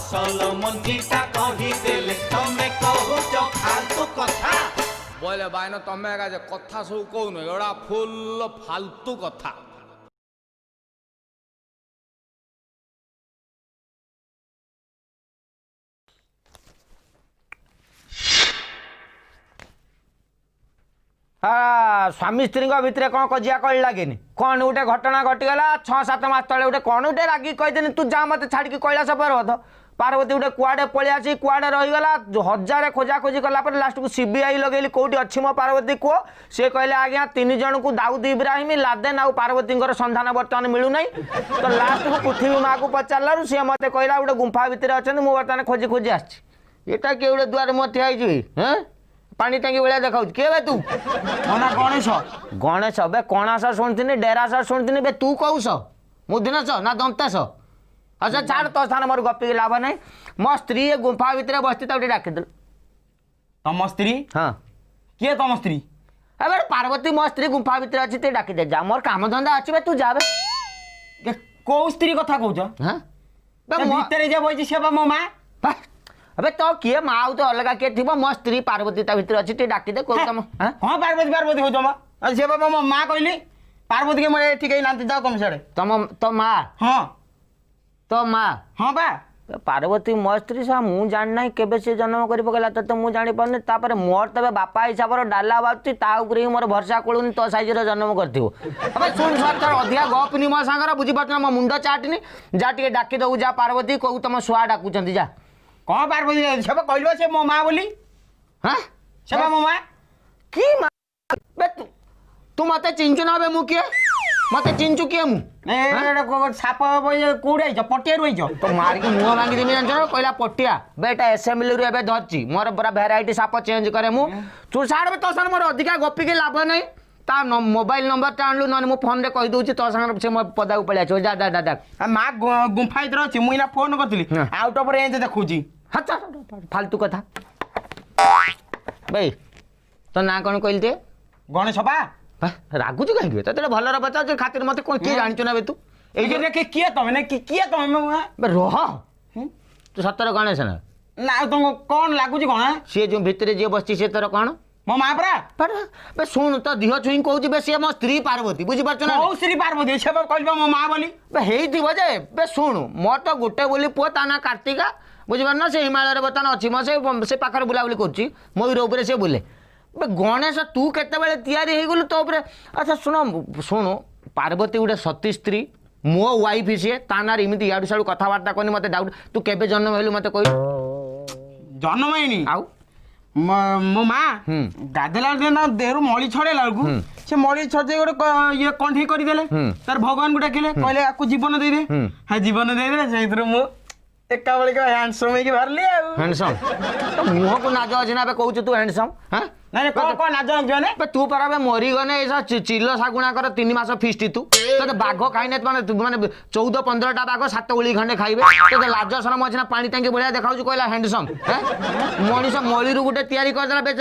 असल मंजीटा कही देले तमे कहूच फालतू कथा बोले बाइन तमे कथा सब कहून एड़ा फुल फालतू कथा। हाँ स्वामी स्त्री भितर कौन कजिया कल लगे कौन गोटे घटना घटीगला 6-7 मास तले गोटे कौन गोटे रागी कहीदेनी तू जा मत छाड़ी कैलाश पर्वत पार्वती गोटे कुआडे पलि आसी कुआडे रहीगला हजार खोजाखोजी कलापर लास्ट को सीबीआई लगेली कौटी अच्छी मो पार्वती कह सी कहले आज्ञा 3 जन को दाऊद इब्राहिम लादेन आउ पार्वती संधान बर्तमान मिलूना तो लास्ट को पृथ्वी माँ को पचारू सी मत कहला गोटे गुंफा भितर अच्छा मुझे बर्तमान खोजी खोजी आसटा किए गोटे दुआर मुझे ठिया पानी टांगी भाया देखा किए बे तू मना गणेश गणेश बे कणास शुणी डेरास शुणी बे तू कौश मुदिनस ना दंतेश अच्छा छाड़ तो स्थान मोर गपिक लाभ ना मो स्त्री गुंफा भितर बसती डाकिदेल तम स्त्री हाँ किए तम स्त्री अबे पार्वती मो स्त्री गुंफा भितर अच्छी डाकिदे जा मोर काम धंदा अच्छे बे तू जा बे कौ स्त्री कथा कौच हाँ भितर जे बही से मो माँ अबे तो किए माँ तो अलग किए थी मो स्त्री पार्वती भितर अच्छी डाकिदे कौन तुम हाँ पार्वती पार्वती कौच माँ से मो माँ कहली पार्वती के मैं ठीक है नाती जाओ तुम सियाड़े तुम तो माँ हाँ तो माँ हाँ बा पार्वती मो स्त्री सा मु जाना केबे से जन्म कर पकेला तो मु जानी पारनी तापर मोर तबे बापा हिसाब डाला बाची ता ऊपर ही मोर भरसा कोलुनी तो साइज रो जन्म करथिबो अबे सुन सर तर अधिका गपनी मो सांगर बुझी पाछना मो मुंडो चाटनी जा टिके डाकी दउ जा पार्वती कहू तुम सुआ डाकुचंती जा कौन पार्वती सब कहलो से मो माँ बोली हां सब मो माँ की माँ बे तू मते चिंचु ना बे मु किए मते चिंचु किए मु साप कौड़े पटिया रही तो मार के मुंह भांगी देमी जान कहला पटिया बेटा असेंबली रू एबे धरची मोर पूरा भेराइटी साप चेंज करे मु तू साड़ तो सन मोर अधिका गपी के लाभ नहीं ता मोबाइल नंबर ता आणलु न मु फोन रे कहि दउची तो संग से मो पदा को पळिया छ जा जा जा माँ गुंफा इधर अछि मुइना फोन करतली आउट ऑफ रेंज देखुची अच्छा फालतू कथा भाई तो ना कौन कहल ते गणेश बा रागुच कहीं तो भल बचा खातिर मत कौन किए जान ना बे तू किए तुम किए तुम रह तू सतर गणेश ना ना तुम कौन लगुच कौन सी जो भितर जी बस सी तोर कौन मो माँ परा शुण तो दिह छुई कहूँ सी मो स्त्री पार्वती बुझीपार ना श्री पार्वती से कह मो माँ बोली बे शुणु मोर तो गोटे बोली पुओ ता ना कार्तिका बुझीपार ना से हिमालय बर्तमान अच्छी मो से पाखे बुलाबुली कर मयूर उपर से बुले बे गणेश तू केतबेले तैयारी हो गलु तो अच्छा शुण शुणु पार्वती गोटे सती स्त्री मो वाइफ सी ता ना इमती इाड़ू साड़ू कथबार्ता करनी मत डाउट तू केबे जन्म हेलु मत कह जन्म है आउ मो माँ गाधेला ना देहरु मली छड़ेला से मली छड़े गोटे ये कंठी करदेले तार भगवान को डाकिले कहले आपको जीवन दे दे हाँ जीवन दे दे से मु एका बेले का हैंडसम है कि बाहरली हैंडसम तो मुंह को नाज अछि ना बे कहू तू हैंडसम हां नहीं कौन नाज जने बे तू परा बे मरी गने ऐसा चिल्लो सागुणा कर 3 मास फीस्ट तू तो बाघ खाइने माने 14-15 टा बाघ 7 उली खंडे खाइबे तो लाज शरम अछि ना पानी टांकी बढिया देखाउ कहला हैंडसम मनीष मली रु गुटे तयारी कर देला बे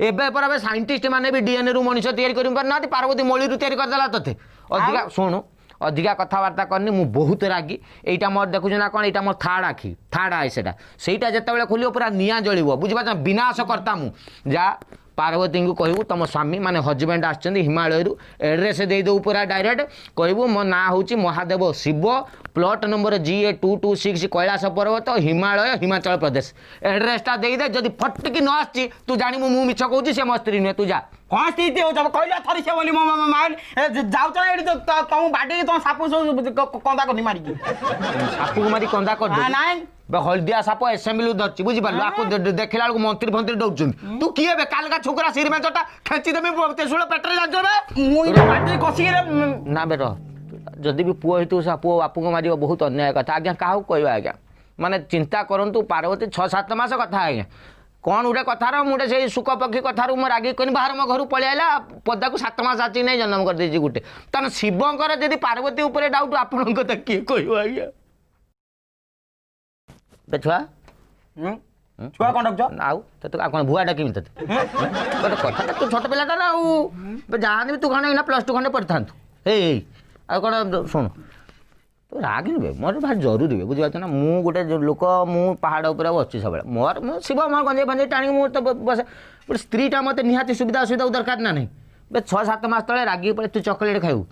एबे परा बे साइंटिस्ट माने भी डीएनए रु मनीष तयारी करि पर ना पार्वती मली रु तयारी कर देला तते अधिका सुनु अधिका कथबार्ता करनी मु बहुत रागी एटा मोर देखु ना कौन एटा मोर थार्ड आखि थार्ड आई सेटा जिते खोल पूरा निआ जलिब बुझीपार विनाश करता मु जा पार्वती को कहू तुम स्वामी माने हजबैंड आछन हिमालय एड्रेस देदेबू पूरा डायरेक्ट कहू मो ना हूँ Mahadev Shiva plot number GA226 Kailash Parvat Himalaya Himachal Pradesh एड्रेसटा देदे जदि फटकी न आसी तू जानी मु मिछ कहूँ सी मो स्त्री नुहे तू जा कौन स्थिति हो कहला थरी से बोली मो माइल जाउछ ना एडी तुम बाटे तुम सापु कंदा करनी मारी सापु मारी कंदा कर हां नाइ हलदिया साप एसेंबली धरची बुझीपार आपको देखला बेलू मंत्री फंत्री दौरान तू किए बे कालका छोकरा सिर में चटा खेची देमी तेसुल पेट्रोल जान मुई बाटे कसी ना बे जदि भी पुओ हेतु सा पुओ बापू को मार बहुत अन्याय कथा आज्ञा क्या कह आज्ञा माने चिंता करूँ पार्वती 6-7 मास कथा आज्ञा कौन गोटे कथार मुझे से सुख पक्षी कथार मो रागी कह बाहर मो घर पलि आला पदा को 7 मास आची नहीं जन्म कर देछि गोटे तन शिवंकर जदि पार्वती उपर डाउट आपन कथा किए कह आज्ञा बे छुआ छुआ कौन डॉक्टर आउ तो कौन भुआ डाकिमी ते गोटे कथा तू छोट पिलाटा ना जहाँ भी तू खंडे ना +2 खंडे पढ़ी था आ कौन शुण तो रागिनी मोर भारी जरूरी है बुझे ना मु गोटे लोक मु पहाड़ उपर अच्छी सब मोर मो शिव मोर गंजे फंजे टाणी मु तो बस गोटे स्त्रीटा मत निहाती सुविधा असुविधा दरकार ना नहीं 6-7 मास तले रागी पड़े तू चॉकलेट खाइबू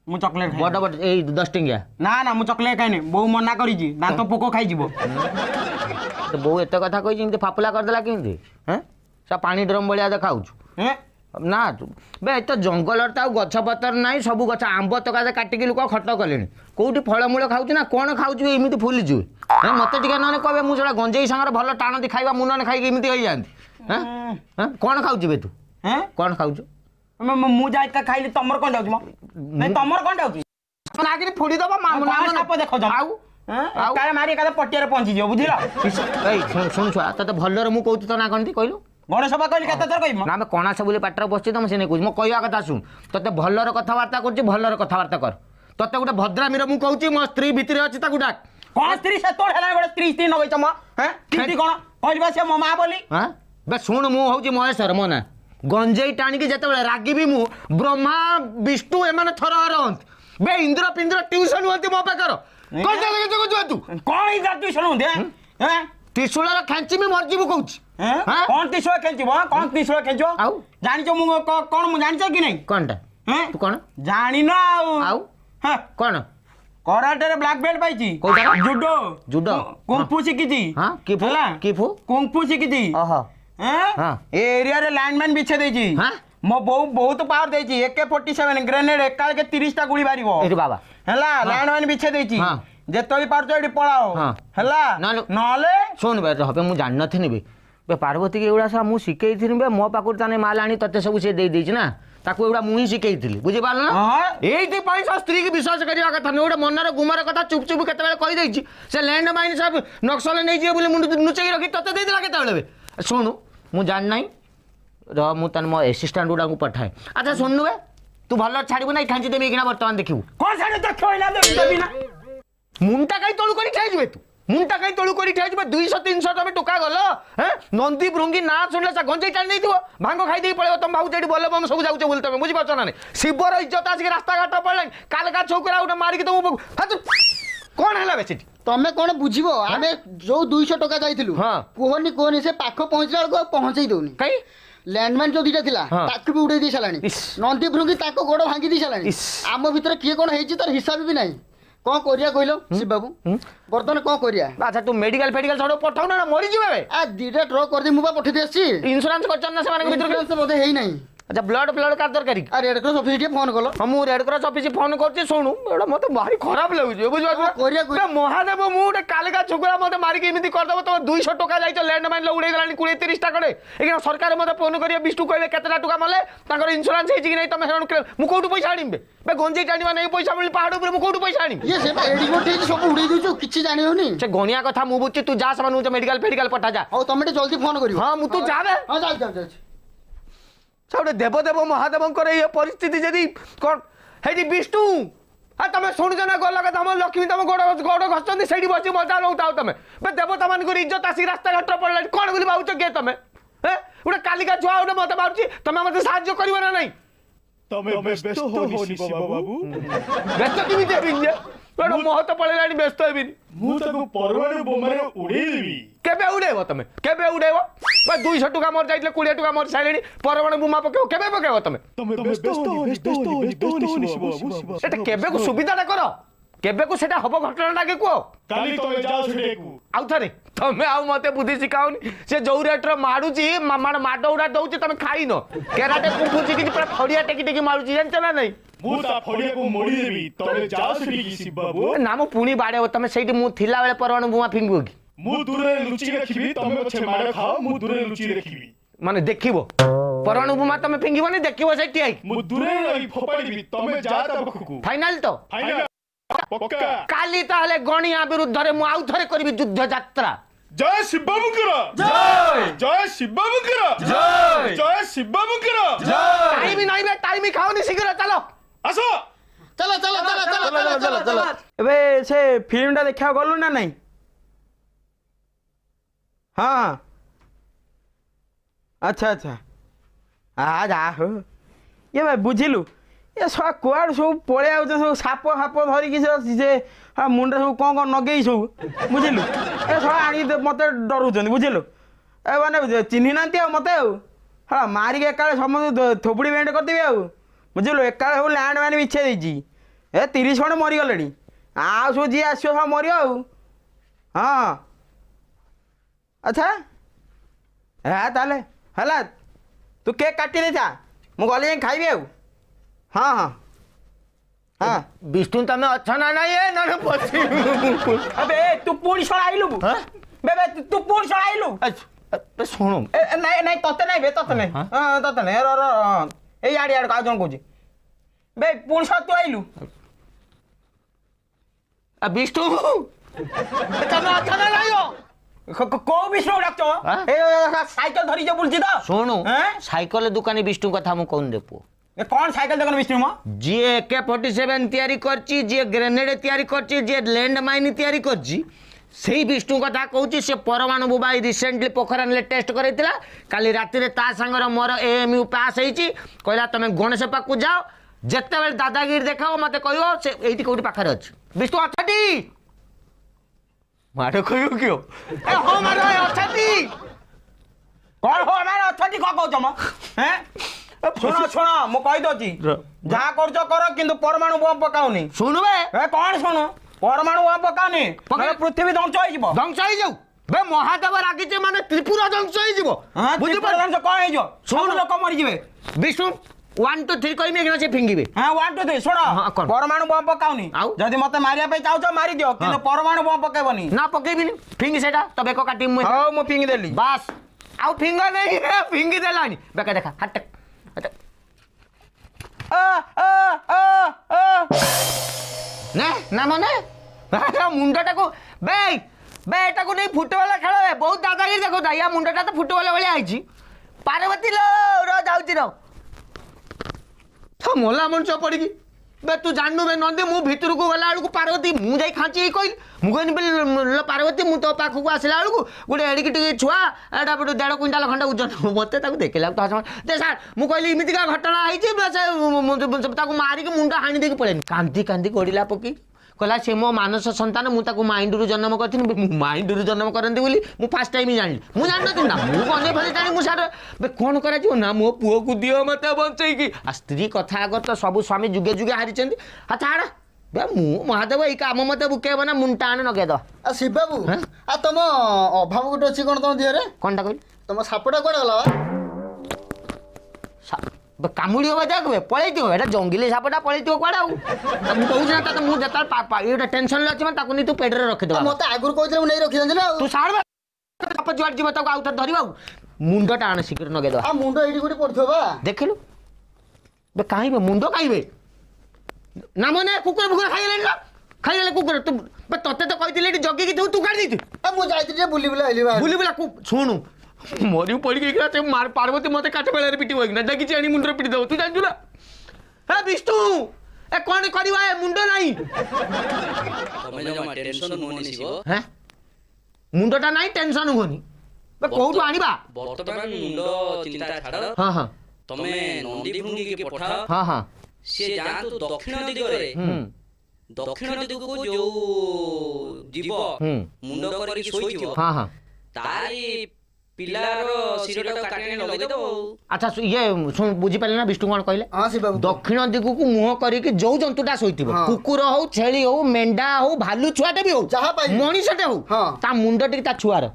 मु चॉकलेट बड़ बड़ ए 10 टंकिया ना मु चॉकलेट खाइनी बो मना करी दांत पोको खाई जीवो तो बो एत कथा कहि जेमते फापुला कर देला केमते हैं सा पानी ड्रम बलिया देखाउछु हैं ना बे तो जंगल गछ पतर ना सब गछ आंब तक काटिक लोक खट कले कौटी फलमूल खाऊ ना कौन खाऊ एमती फुलीचु मत टे ना कहे मुझे गंजेई सागर भल टाणती खाଇବା मुन खाई एमती हो जाती कौन खाऊ तू कौन खाऊ मु जाए खाइली तमर कौन जाऊ नहीं तमर कौन जाऊ आगे फोड़ी दबा साप देखो आउ मारी एका पटिया पहुंची जाओ बुझिल सुन छुआ तते भलर मु कहू तो ना कौन कहलु गणेश सभा कहली केते थर कहimo ना मैं कणास बोली पाटर बसछि तो से नहीं कहू मो कहवा कथा सुन तते भलर कथावार्ता करछि भलर कथावार्ता कर तते गोटे भद्रामीर मु कहूछि मो स्त्री भितर अछि ताकू डाक कोन स्त्री से तोड़ हेला गोटे स्त्री न गइछ म हैं किति कोन कहलिबा से मो मां बोली हां बे सुन मु होछि महेश्वर मना गंजेई टाणी की जते रागी भी मु ब्रह्मा विष्णु एमाने थर हरंत बे इंद्र पिंद्र ट्यूशन होती मो पाकर कोन जगह तू कोन इंद्र ट्यूशन होते हैं त्रिशूलर खेंची में मरजी कहूछि कौन त्रिशूल खेंचबो कौन त्रिशूल खेंचो आउ जानिचो मु कोन मु जानिचो कि नहीं कोनटा तू कोन जानि न आउ हां कोन कराटे रे ब्लैक बेल्ट पाइची कोटा जुडो जुडो कुंफू शिखिची हां किफू कुंफू शिखिची ओहो हां एरिया रे लैंडमैन बिछे देची हां मो बहुत पावर देची AK-47 ग्रेनेड एकाल के 30 टा गुली मारिबो ए बाबा हला लैंडमैन बिछे देची हां जेतली पारतो एडी पळाओ हला नले सुन बे हबे मु जान नथिनी बे पार्वती के एउडा सा मु सिकेई थिनी बे मो पाकुर ताने माल आनी तते सब से दे देची ना ताको एउडा मु ही सिकेई थिली बुझि पाल ना एइति पैसा स्त्री की विश्वास करिया कथा न एउडा मनर गुमर कथा चुप चुप केते बेले कहि देची से लैंड माइन सब नक्सल नै जे बोली मुंड नुचई रखी तते दे देला केते बेले बे सुनु मु जान नाही र मु तन मो असिस्टेंट उडा को पठाए अच्छा सुननु बे तू भलो छाड़ीबो नै खांची देबे किना वर्तमान देखिबू कोन छाड़ी तो खोइना देबी ना मुंटा कहीं तोलू करी खाई तू मुंटा कहीं तोलू करी खाई 200-300 टका टोका गल हैं नंदी भृंगी ना सुनले सा गंजे टाणी नहीं भांग खाई दे पड़े तुम भाऊ जेडी बोले सब जाऊ बोल तुम बुझी पाछ ना शिवर इज्जत आसिक रास्ता घाट पड़े कालका छोकरा उठे मारिक तुम कौन है बेसी तमें कौन बुझिबो आमे जो 200 टका जाइथिलु कोहनी कोहनी से पाखो पहुंचला को पहुंचई दोनी कई लैंडमैन जो दीटा थिला ताकू भी उड़े दी सालानी नंदी भृंगी ताको गोड़ भांगी दी सालानी आम भीतर किए कोन हेची तर हिसाब भी नहीं कौन करिया कहलो शिव बाबू बर्तन कौन करिया अच्छा तू मेडिकल फेडिकल सब पठाऊ ना मरी जिबे बे आ दीटा ट्रक कर दी मुबा पठे दे छी इंश्योरेंस करछन ना से माने भीतर से बोधे हेई नहीं अच्छा ब्लड का दरकारी आ रेड क्रॉस ऑफिस के फोन कलो हम रेड क्रॉस ऑफिस फोन करछि सुनु एडा मते भारी खराब लागु बुझ करिया महादेव मु उडे कालका छोकरा मते मारी के एमिति कर दबो तो 200 टका जाई तो लैंड माइन उड़े गलानी 20-30 टा करे एकिना सरकार मते फोन करिया विष्णु कहले केतना टका मले ताकर इंश्योरेंस हेछि कि नै तमे मु कोठु पैसा आनिबे बे गंजे टाणीवा नै पैसा मिल पहाड़ ऊपर मु कोठु पैसा आनिबे ये से एडी गोटे सब उड़े दिछु किछि जानि होनी से गनिया कथा मु बुझछि तू जा समान मेडिकल फेडिकल पठा जा ओ तमे जल्दी फोन करियो हां मु तू जाबे हां जा छोटे देवदेव महादेव ये परिस्थिति जदि कौन है विष्णु हाँ तुम शुणुच ना गल कथा हम लक्ष्मी तुम गोड़ गोड़ घसुँच से बस मजा नौता तुम देवता मान इज्जत आसिक रास्ता घाट पड़ा कौन बोली भावुच किए तुम गोटे कालिका छुआ गोटे मत मारुची तुम मत साहाଯ୍य कर ना नहीं व्यस्त केमी महत्व पड़ेगा व्यस्त केबे उड़ेब तुम केबे उड़ेब 200 टका मोर जाइले 20 टका मोर साइलेनी परमाणु बोमा पकेओ केबे पकेओ तुम एटा केबे को सुविधाटा करो केबे को सेटा हबो घटनाटा के को काली तो जाओ छडेकू आउ थरे तमे आउ मते बुद्धि सिखाउनी से जौ रेटर माडुची माड माडो उडा दउची तमे खाइनो केराटे कुंफुची कि पूरा फड़िया टेकी टेकी मारुची जान चला नहीं मु ता फड़िया को मोड़ी देबी तमे जाओ छडी शिव बाबू नाम पुणी बाडे तमे सेठी मु थिला बेले परमाणु बोमा फिंगबो की मु दूरे लुची रखिबी तमे पछे माड खाओ मु दूरे लुची रखिबी माने देखिबो परमाणु बोमा तमे फिंगिबो नहीं देखिबो सेठी आई मु दूरे रही फोपाडीबी तमे जाता बखकू फाइनल तो फाइनल पक्का काली ताहले गणिया विरुद्ध रे मु आउ थरे करबी युद्ध यात्रा जय शिव बाबू करो जय जय शिव बाबू करो जय जय शिव बाबू करो जय टाइम नहीं बे टाइम ही खाओ नहीं शीघ्र चलो आसो चलो एबे से फिल्मटा देखा गलु ना नहीं हाँ अच्छा आ जा हो ये भाई बुझिलु ଏ ଶଳା କୁଆଡ଼େ ସବୁ ପଳେଇ ଆଉଛ ସବୁ ସାପ ଫାପ ଧରିକି ସେ ମୁଣ୍ଡରେ ସବୁ କ'ଣ ନଗେଇ ସବୁ ବୁଝିଲୁ ଏ ଶଳା ଆଣିକି ମୋତେ ଡରୁଛନ୍ତି ବୁଝିଲୁ ଏ ମାନେ ଚିହ୍ନି ନାହାନ୍ତି ଆଉ ମୋତେ ଆଉ ହଁ ମାରିକି ଏକାଳେ ସମସ୍ତେ ଥୋପୁଡ଼ି ବେଣ୍ଡ କରିଦେବି ଆଉ ବୁଝିଲୁ ଏକାଳେ ସବୁ ଲ୍ୟାଣ୍ଡ ମ୍ୟାନ୍ ବିଛେଇ ଦେଇଛି ଏ 30 ଖଣ୍ଡେ ମରିଗଲେଣି ଆଉ ସବୁ ଯିଏ ଆସିବ ସବୁ ମରିବ ଆଉ ହଁ ଆଚ୍ଛା ତାହେଲେ ହେଲା ତୁ କେକ୍ କାଟି ଦେଇଥା ମୁଁ ଗଲେ ଯାଇ ଖାଇବି ଆଉ ହଁ ହଁ ହଁ ବିଷ୍ଣୁ ତମେ ଅଛ ନା ନାଇଁ ଏ ନହେଲେ अबे तू पूरी सड़ाइलु बे तू पूरी सड़ाइलु ଶୁଣୁ नहीं नहीं तते नहीं बे तते नहीं हां तते नहीं रो रो ए याड याड का जन कहूची बे पूरी सड़ तू आइलु ବିଷ୍ଣୁ ତମେ ଅଛ ନା ନାଇଁ को विष्णु डाक्तो ए साइकिल धरी जे बुलची तो ଶୁଣୁ ସାଇକେଲ ଦୋକାନୀ ବିଷ୍ଣୁ କଥା ମୁଁ କହୁନି ରେ ପୁଅ ए कौन साइकिल देखन विष्णु म जी AK-47 तैयारी करची जी ग्रेनेड तैयारी करची जी लैंड माइन तैयारी करची सेही विष्णु कथा कहूची से परमाणु बुबा रिसेंटली पोखरान ले टेस्ट करैतिला काली राति रे ता संगर मोर AMU पास हेची कहला तमे गणेश पाकु जाओ जत्ते बेल दादागिरी देखाओ मते कहयो से एठी कोठी पाखर अछि विष्णु अछटी मारो कहयो कियो ए हो मारो अछटी कौन हो मारो अछटी को कहू जमा हैं सुनो सुनो मु कहि दोची जहा करजो करो किंतु परमाणु बम पकाउनी सुनु बे ए कौन सुनो परमाणु बम पकाउनी मतलब पृथ्वी ध्वंस होई जिवो ध्वंस होई जाऊ बे महादेव रागिचे माने त्रिपुरा ध्वंस होई जिवो बुझि ध्वंस कोन होई जो सब लोक मरि जिवे विष्णु 1 2 3 कहि मेघना से फिंगिबे हां 1 2 3 सुनो परमाणु बम पकाउनी जदी मते मारिया पे चाहौ मारि दियो किंतु परमाणु बम पकेबनी ना पकेबिनी फिंगी सेटा तो बेको काटी मु हां मु फिंगी देली बस आउ फिंगर नहीं फिंगी देलानी बेका देखा हट ने ना मने मुंडटा को बे बेटा को नहीं फुटबॉल खेल बहुत दादागिरी देखो या मुंडटा तो फुटबॉल वाली आईची पार्वती लो रो जाउची रो तो मोला मन चो पड़ी बे तू जाननु बे नंदी मु भितर को गला को पार्वती मु जाई खाची कइल मु कहनी बे पार्वती मु तो पाखु को आसिला को गुडे एडिक टिके छुआ एडा बड 1.5 क्विंटाल खंडा ओजन मते ताको देखिला तो हस दे सर मु कहली इमिति का घटना आइची बस ताको मारी के मुंडा हानी देके पळेन कांदी कांदी गोडिला पकी कहला से मो मानस संतान मु ताको माइंड रु जन्म करथिन माइंड रु जन्म करंदी बोली मु फर्स्ट टाइम जानि मु जानत ना मु बने भले जानि मु सार बे कोन करा जो ना मो पुओ को दियो मते बंचई की आ स्त्री कथा अगर तो सब स्वामी जुगे जुगे हारि चंदी अच्छा आड़ा बे मु महादेव ई काम मते बुके बना मुंटा आने नगे दो आ शिव बाबू आ तम अभाव गुट अछि कोन तम दिय रे कोनटा कइल तम सापटा कोन गला कामुड़ी हो जाए पलि एटा जंगली सापटा पलि कड़े आउ मुझे ना मुझे ये टेंशन अच्छे ताको नहीं तू पेट रखीद मत आगुरी कहते नहीं रखी ना तू साड़ जुआड़ जीव तक आउ थे धरवा मुंडटा आने शीघ्र नगे दवा मुंड ये गोटे पड़ो देखिलु बे कहीं मुंड कहीं ना मैंने कुकुर फुकुर खाई कुकुर तू ते तो कही जगिकी तू तू काढ़ी मुझे बुली बुला शुणु मरी पड़ी पार्वती मत काठ बेल पिट देखी आनी मुंडर पिटी दब तू जानू ना हे विष्णु ए कौन करवा मुंड नहीं मुंडटा नहीं टेंशन हुनी कौटू आनिबा वर्तमान मुंड चिंता छाड़ हां हां तमे नंदी भृंगी के पठा हां हां से जानतु दक्षिण दिगरे दक्षिण दिगको जो जीव मुंड करके सोइथिबो हां हां तारी पिलारो सिरटा काटने लगे दो अच्छा ये सुन बुझी पाले ना विष्णु कोन कहले हां शिव बाबू दक्षिण दिगु को मुह करिके जो जंतुटा सोइथिबो कुकुर हो छेली हो मेंढा हो भालू छुआटे भी हो मनीषटे हो ता मुंडटी ता छुआर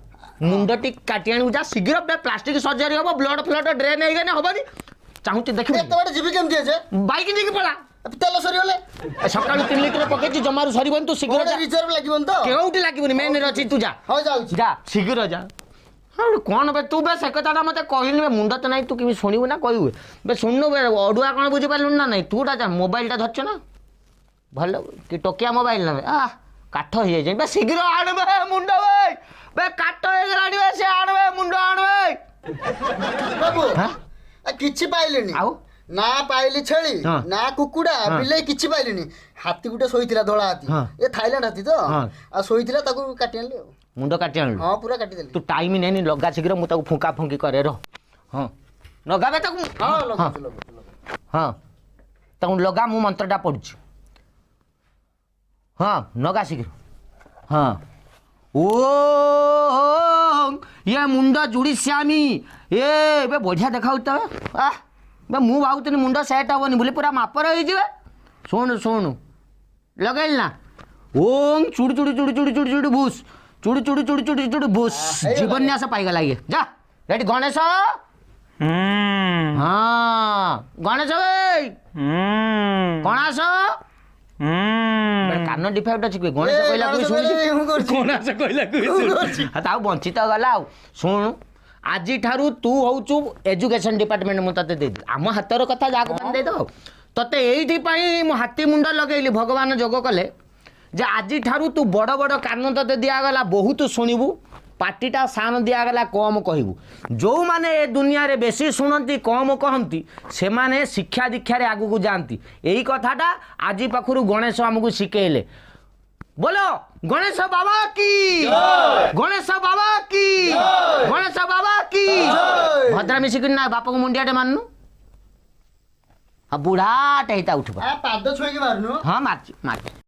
मुंडटी काटी आनी जा शीघ्र प्लास्टिक सर्जरी हो ब्लड फ्लड ड्रेन हे गने होबनी चाहूती देखि एत बड़ जीवी केम दिए जे बाइक नेकी पळा तेल सरी होले सकाळू 3 लीटर पकेची जमारू सरीबन तू शीघ्र जा रिजर्व लागिबन तो केउटी लागिबनी मेन रे अछि तू जा हो जाउ जा शीघ्र जा हाँ कौन बे तू बे से कथा मत कहलु मुंड तो नहीं तू कि शुणु ना कहू बे शुणु बे अड़ुआ कौन बुझीपारू ना नहीं तूटा जा मोबाइलटा धरच ना भल कि टोकिया मोबाइल ना आ काठ हो जाए बे शीघ्र आणबे मुंड बे काठ हो से आणबे मुंड आणबे बाबू किछि पाइलेनी आउ ना पाइली छेली ना कुकुड़ा बिले किछि पाइलेनी हाथी गुटे सोइतिला धोला हाथी ए थाईलैंड हाथी तो आ सोइतिला ताको काटी आनले मुंड काटी आनलु हां पूरा काटी देली तू टाइम नहीं लगा शीघ्र मु ताको फुंका फुंकी करे रो हां लगाबे ताको हां लगा हां ତାକୁ ଲଗା ମୁଁ ମନ୍ତ୍ରଟା ପଢ଼ୁଛି ହଁ ନଗା ଶୀଘ୍ର ହଁ ଓ ଇଏ ମୁଣ୍ଡ ଯୋଡ଼ି ଶ୍ୟାମୀ ଏବେ ବଢ଼ିଆ ଦେଖାଉଛି ତବେ ମୁଁ ଭାବୁଥିଲି ମୁଣ୍ଡ ସେଟ୍ ହେବନି ବୋଲି ପୁରା ମାପର ହେଇଯିବେ ଶୁଣୁ ଶୁଣୁ ଲଗେଇଲି ନା ଓଂ ଚୁଡ଼ି ଚୁଡ଼ି ଚୁଡ଼ି ଚୁଡ଼ି ଚୁଡ଼ି ଚୁଡ଼ି ଭୁସ୍ ଚୁଡ଼ି ଚୁଡ଼ି ଚୁଡ଼ି ଚୁଡ଼ି ଚୁଡ଼ି ଭୁସ୍ ଜୀବନ୍ୟାସ ପାଇଗଲା ଇଏ ଯା ରେଡ଼ି ଗଣେଶ ହଁ ଗଣେଶ ଭାଇ କଣାସ କାନ ଡିଫେକ୍ଟ ଅଛି ଗଣେଶ କହିଲା ତାକୁ ବଞ୍ଚିତ ଗଲା ଆଉ ଶୁଣୁ ଆଜିଠାରୁ ତୁ ହଉଛୁ ଏଜୁକେସନ୍ ଡିପାର୍ଟମେଣ୍ଟ ମୁଁ ତତେ ଦେଇଦେବି ଆମ ହାତର କଥା ଯାହାକୁ ମାନେ ଦେଇଦେବ ତତେ ଏଇଥିପାଇଁ ମୁଁ ହାତୀ ମୁଣ୍ଡ ଲଗେଇଲି ଭଗବାନ ଯୋଗ କଲେ ଯେ ଆଜିଠାରୁ ତୁ ବଡ଼ ବଡ଼ କାନ ତତେ ଦିଆଗଲା ବହୁତ ଶୁଣିବୁ ପାଟିଟା ସାନ ଦିଆଗଲା କମ୍ କହିବୁ ଯେଉଁମାନେ ଏ ଦୁନିଆରେ ବେଶୀ ଶୁଣନ୍ତି କମ୍ କହନ୍ତି ସେମାନେ ଶିକ୍ଷା ଦୀକ୍ଷାରେ ଆଗକୁ ଯାଆନ୍ତି ଏଇ କଥାଟା ଆଜି ପାଖରୁ ଗଣେଶ ଆମକୁ ଶିଖେଇଲେ ବୋଲ ଗଣେଶ ବାବା କି ଗଣେଶ ବାବା କି ଗଣେଶ ବାବା କି ଭଦ୍ରା ମିଶିକିରି ନା ବାପକୁ ମୁଣ୍ଡିଆଟେ ମାନୁ ବୁଢ଼ାଟେ ହେଇତା ଉଠିବ ପାଦ ଛୁଇଁକି ମାରୁନୁ ହଁ ମାରୁଛି ମାରୁଛି